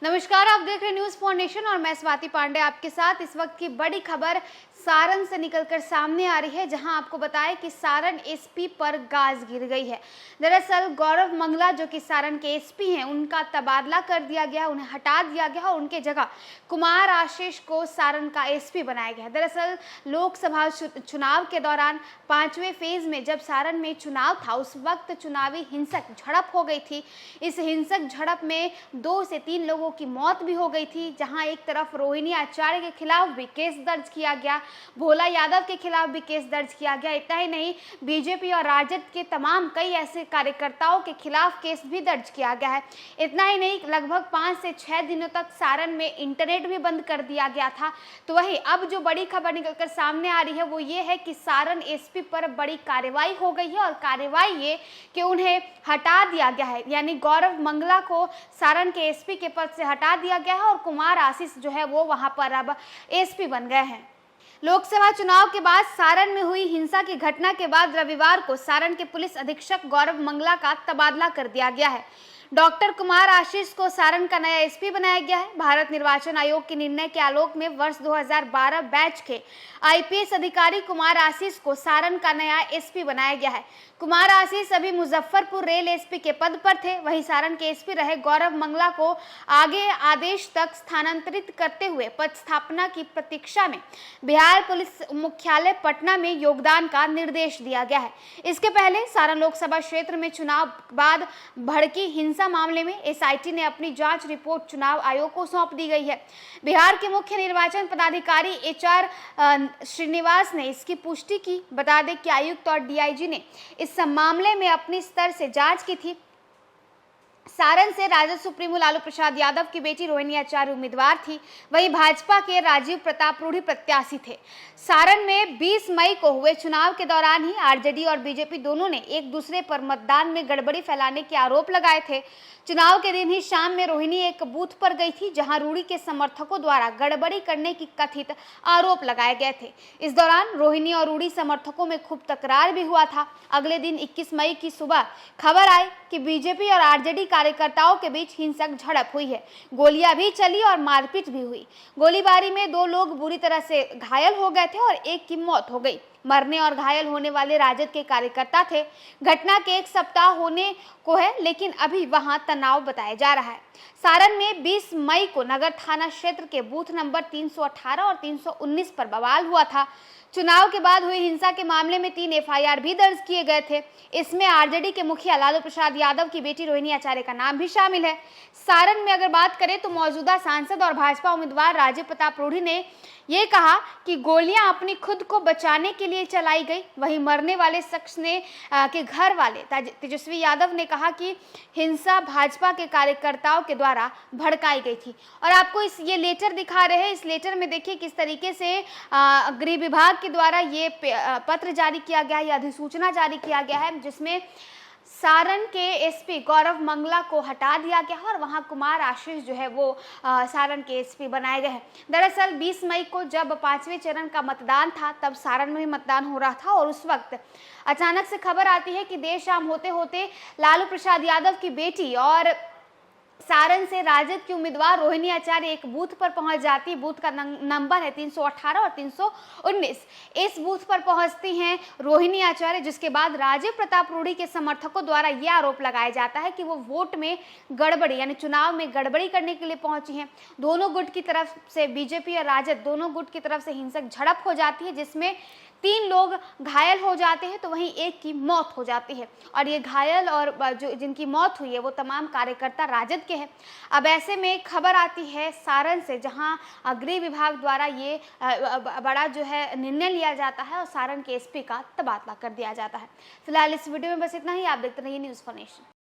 नमस्कार, आप देख रहे हैं न्यूज फॉर नेशन और मैं स्वाति पांडे आपके साथ। इस वक्त की बड़ी खबर सारण से निकलकर सामने आ रही है, जहां आपको बताएं कि सारण एसपी पर गाज गिर गई है। दरअसल गौरव मंगला जो कि सारण के एसपी हैं, उनका तबादला कर दिया गया, उन्हें हटा दिया गया और उनके जगह कुमार आशीष को सारण का एसपी बनाया गया। दरअसल लोकसभा चुनाव के दौरान 5वें फेज में जब सारण में चुनाव था, उस वक्त चुनावी हिंसक झड़प हो गई थी। इस हिंसक झड़प में 2 से 3 लोगों की मौत भी हो गई थी, जहां एक तरफ रोहिणी आचार्य के खिलाफ भी केस दर्ज किया गया, भोला यादव के खिलाफ भी केस दर्ज किया गया। इतना ही नहीं, बीजेपी और राजद के तमाम कई ऐसे कार्यकर्ताओं के खिलाफ केस भी दर्ज किया गया है। इतना ही नहीं, लगभग 5 से 6 दिनों तक सारण में इंटरनेट भी बंद कर दिया गया था। तो वही अब जो बड़ी खबर निकलकर सामने आ रही है वो ये है कि सारण एसपी पर बड़ी कार्रवाई हो गई है और कार्रवाई ये कि उन्हें हटा दिया गया है, यानी गौरव मंगला को सारण के एसपी के पद से हटा दिया गया है और कुमार आशीष जो है वो वहां पर अब एसपी बन गए हैं। लोकसभा चुनाव के बाद सारण में हुई हिंसा की घटना के बाद रविवार को सारण के पुलिस अधीक्षक गौरव मंगला का तबादला कर दिया गया है। डॉक्टर कुमार आशीष को सारण का नया एसपी बनाया गया है। भारत निर्वाचन आयोग के निर्णय के आलोक में वर्ष 2012 बैच के आईपीएस अधिकारी कुमार आशीष को सारण का नया एसपी बनाया गया है। कुमार आशीष अभी मुजफ्फरपुर रेल एसपी के पद पर थे। वहीं सारण के एसपी रहे गौरव मंगला को आगे आदेश तक स्थानांतरित करते हुए पदस्थापना की प्रतीक्षा में बिहार पुलिस मुख्यालय पटना में योगदान का निर्देश दिया गया है। इसके पहले सारण लोकसभा क्षेत्र में चुनाव बाद भड़की हिंसा मामले में एसआईटी ने अपनी जांच रिपोर्ट चुनाव आयोग को सौंप दी गई है। बिहार के मुख्य निर्वाचन पदाधिकारी एचआर श्रीनिवास ने इसकी पुष्टि की। बता दें कि आयुक्त और डीआईजी ने इस मामले में अपनी स्तर से जांच की थी। सारण से राजद सुप्रीमो लालू प्रसाद यादव की बेटी रोहिणी आचार्य उम्मीदवार थी, वहीं भाजपा के राजीव प्रताप रूढ़ी प्रत्याशी थे। सारण में 20 मई को हुए चुनाव के दौरान ही आरजेडी और बीजेपी दोनों ने एक दूसरे पर मतदान में गड़बड़ी फैलाने के आरोप लगाए थे। चुनाव के दिन ही शाम में रोहिणी एक बूथ पर गई थी, जहां रूढ़ी के समर्थकों द्वारा गड़बड़ी करने की कथित आरोप लगाए गए थे। इस दौरान रोहिणी और रूढ़ी समर्थकों में खूब तकरार भी हुआ था। अगले दिन 21 मई की सुबह खबर आई कि बीजेपी और आरजेडी कार्यकर्ताओं के बीच हिंसक झड़प हुई है। गोलियां भी चली और मारपीट भी हुई। गोलीबारी में 2 लोग बुरी तरह से घायल हो गए थे और एक की मौत हो गई। मरने और घायल होने वाले राजद के कार्यकर्ता थे। घटना के 1 सप्ताह होने को है, लेकिन अभी वहां तनाव बताया जा रहा है। सारण में 20 मई को नगर थाना क्षेत्र के बूथ नंबर 318 और 319 पर बवाल हुआ था। चुनाव के बाद हुई हिंसा के मामले में 3 एफआईआर भी दर्ज किए गए थे। इसमें आरजेडी के मुखिया लालू प्रसाद यादव की बेटी रोहिणी आचार्य का नाम भी शामिल है। सारण में अगर बात करें तो मौजूदा सांसद और भाजपा उम्मीदवार राजीव प्रताप रूढ़ी ने ये कहा कि गोलियां अपनी खुद को बचाने के लिए चलाई गई। वहीं मरने वाले शख्स ने के घर वाले तेजस्वी यादव ने कहा कि हिंसा भाजपा के कार्यकर्ताओं के द्वारा भड़काई गई थी। और आपको ये लेटर दिखा रहे हैं। इस लेटर में देखिए किस तरीके से गृह विभाग के द्वारा ये पत्र जारी किया गया है, या अधिसूचना जारी किया गया है, जिसमें सारण के एसपी गौरव मंगला को हटा दिया गया और वहां कुमार आशीष जो है वो सारण के एसपी बनाए गए हैं। दरअसल 20 मई को जब 5वें चरण का मतदान था, तब सारण में भी मतदान हो रहा था और उस वक्त अचानक से खबर आती है कि देर शाम होते होते लालू प्रसाद यादव की बेटी और सारण से राजद की उम्मीदवार रोहिणी आचार्य एक बूथ पर पहुंच जाती। बूथ का नंबर है 318 और 319। इस बूथ पर पहुंचती हैं रोहिणी आचार्य, जिसके बाद राजीव प्रताप रूढ़ी के समर्थकों द्वारा यह आरोप लगाया जाता है कि वो वोट में गड़बड़ी यानी चुनाव में गड़बड़ी करने के लिए पहुंची हैं। दोनों गुट की तरफ से, बीजेपी और राजद दोनों गुट की तरफ से हिंसक झड़प हो जाती है, जिसमें 3 लोग घायल हो जाते हैं तो वहीं एक की मौत हो जाती है। और ये घायल और जो जिनकी मौत हुई है वो तमाम कार्यकर्ता राजद के हैं। अब ऐसे में खबर आती है सारण से, जहां गृह विभाग द्वारा ये बड़ा जो है निर्णय लिया जाता है और सारण के एसपी का तबादला कर दिया जाता है। फिलहाल इस वीडियो में बस इतना ही। आप देखते रहिए न्यूज़ फॉर नेशन।